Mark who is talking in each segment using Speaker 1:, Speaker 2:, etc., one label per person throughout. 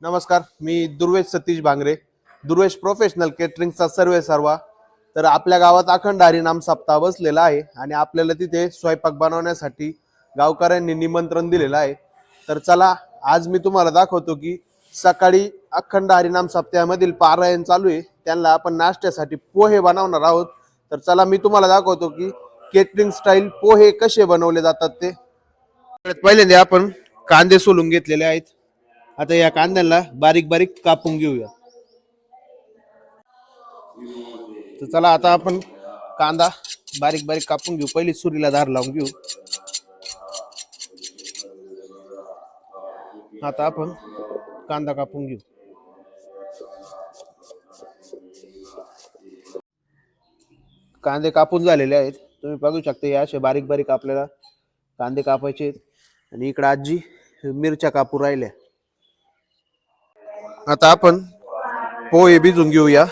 Speaker 1: नमस्कार, मी दुर्वेश सतीश भांगरे, दुर्वेश प्रोफेशनल केटरिंगचा सर्वा. तर आपल्या गावात अखंड हरिनाम सप्ताह बसलेला आहे आणि आपल्याला तिथे स्वयंपाक बनवण्यासाठी गावकऱ्यांनी निमंत्रण दिलेलं आहे. तर चला, आज मी तुम्हाला दाखवतो की सकाळी अखंड हरिनाम सप्ताहामधील पारायण चालू आहे, त्यांना आपण नाश्त्यासाठी पोहे बनवणार आहोत. तर चला, मी तुम्हाला दाखवतो की केटरिंग स्टाईल पोहे कसे बनवले जातात ते. पहिल्यांदा आपण कांदे सोलून घेतलेले आहेत. आता या कांद्याला बारीक बारीक कापून घेऊया. तर चला, आता आपण कांदा बारीक बारीक कापून घेऊ. पहिली सुरीला धार लावून घेऊ. आता आपण कांदा कापून घेऊ. कांदे कापून झालेले आहेत, तुम्ही बघू शकता. या असे बारीक बारीक आपल्याला कांदे कापायचे आहेत. आणि इकडे आजी मिरच्या कापू राहिल्या. आता आपण पोहे भिजून घेऊया.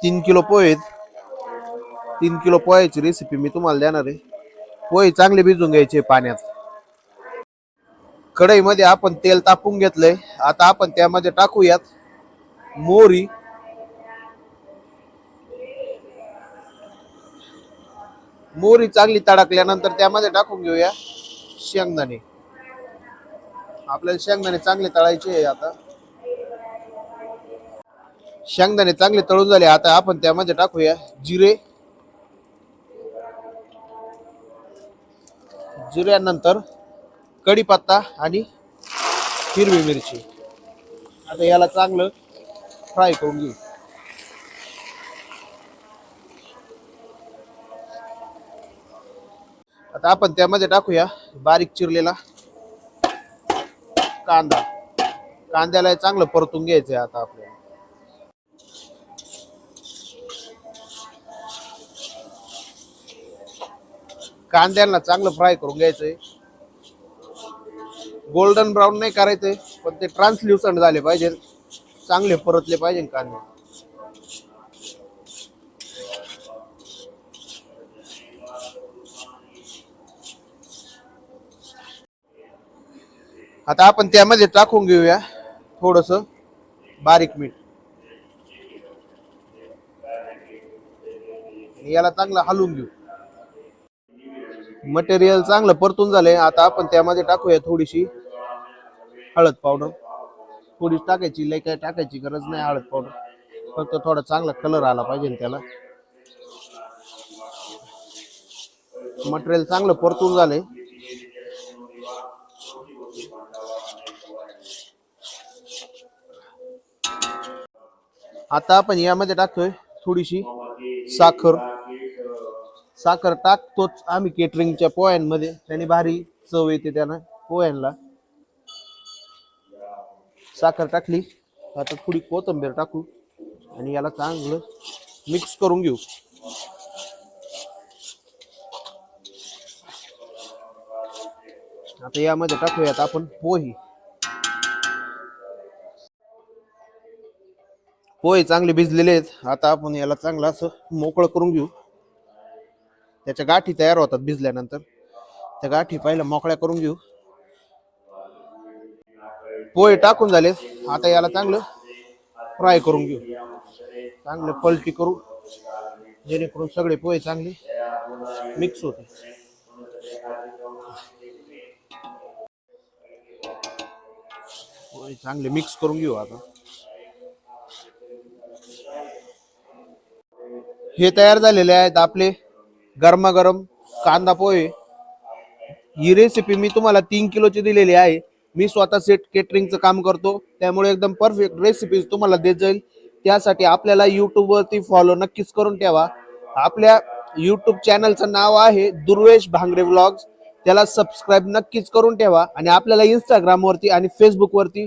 Speaker 1: 3 किलो पोहे आहेत. 3 किलो पोह्याची रेसिपी मी तुम्हाला देणार आहे. पोहे चांगले भिजून घ्यायचे पाण्यात. कढईमध्ये आपण तेल तापून घेतलंय. आता आपण त्यामध्ये टाकूयात मोहरी, मोहरी चांगली तडकल्यानंतर त्यामध्ये टाकून घेऊया शेंगदाणे. आपल्याला शेंगदाणे चांगले तळायचे आहे. आता शेंगदाणे चांगले तळून झाले. आता आपण त्यामध्ये टाकूया जिरे. जिऱ्यानंतर कढीपत्ता आणि हिरवी मिरची. आता याला चांगलं फ्राय करून घेऊ. आता आपण त्यामध्ये टाकूया बारीक चिरलेला कांदा. कांद्याला चांगलं परतून घ्यायचंय. आता आपल्याला कांद्याला चांगलं फ्राय करून घ्यायचंय. गोल्डन ब्राऊन नाही करायचंय, पण ते ट्रान्सल्युसंट झाले पाहिजे, चांगले परतले पाहिजे कांदे. आता आपण त्यामध्ये टाकून घेऊया थोडस बारीक मीठ. याला चांगलं हलवून घेऊ. मटेरियल चांगलं परतून झालंय. आता आपण त्यामध्ये टाकूया थोडीशी हळद पावडर. थोडी टाकायची, लय काय टाकायची गरज नाही हळद पावडर, फक्त थोडा चांगला कलर आला पाहिजे त्याला. मटेरियल चांगलं परतून झालंय. आता आपण यामध्ये टाकतोय थोडीशी साखर. साखर टाकतोच आम्ही केटरिंगच्या पोह्यांमध्ये, त्याने भारी चव येते त्यानं पोह्यांना. साखर टाकली. आता थोडी कोथिंबीर टाकू आणि याला चांगलं मिक्स करून घेऊ. आता यामध्ये टाकूयात आपण पोहे. पोहे चांगले भिजलेले आहेत. आता आपण याला चांगलं असं मोकळं करून घेऊ. त्याच्या गाठी तयार होतात भिजल्यानंतर, त्या गाठी पहिला मोकळ्या करून घेऊ. पोहे टाकून झाले. आता याला चांगलं फ्राय करून घेऊ. चांगलं पलटी करू, जेणेकरून सगळे पोहे चांगले मिक्स होते. पोहे चांगले मिक्स करून घेऊ. आता हे तयार झालेले आहेत आपले गरमागरम कांदा पोहे. ही रेसिपी मी तुम्हाला 3 किलोची दिलेली आहे. मी स्वतः सेट केटरिंगचं काम करतो, त्यामुळे एकदम परफेक्ट रेसिपी तुम्हाला देत जाईल. त्यासाठी आपल्याला युट्यूब वरती फॉलो नक्कीच करून ठेवा. आपल्या युट्यूब चॅनलचं नाव आहे दुर्वेश भांगरे व्लॉग्स. त्याला सबस्क्राईब नक्कीच करून ठेवा. आणि आपल्याला इंस्टाग्राम वरती आणि फेसबुक वरती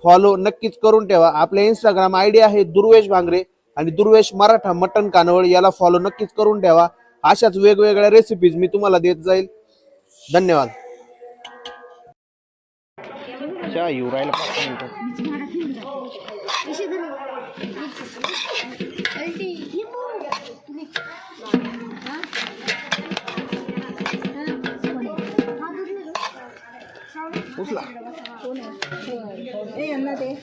Speaker 1: फॉलो नक्कीच करून ठेवा. आपल्या इंस्टाग्राम आयडी आहे दुर्वेश भांगरे आणि दुर्वेश मराठा मटन कानवळ. याला फॉलो नक्कीच करून ठेवा. अशाच वेगवेगळ्या रेसिपीज मी तुम्हाला देत जाईल. धन्यवाद. येऊ राहिला 5 मिनिटं.
Speaker 2: Sorry.
Speaker 1: उचला.
Speaker 2: कोण आहे? ए यांना ते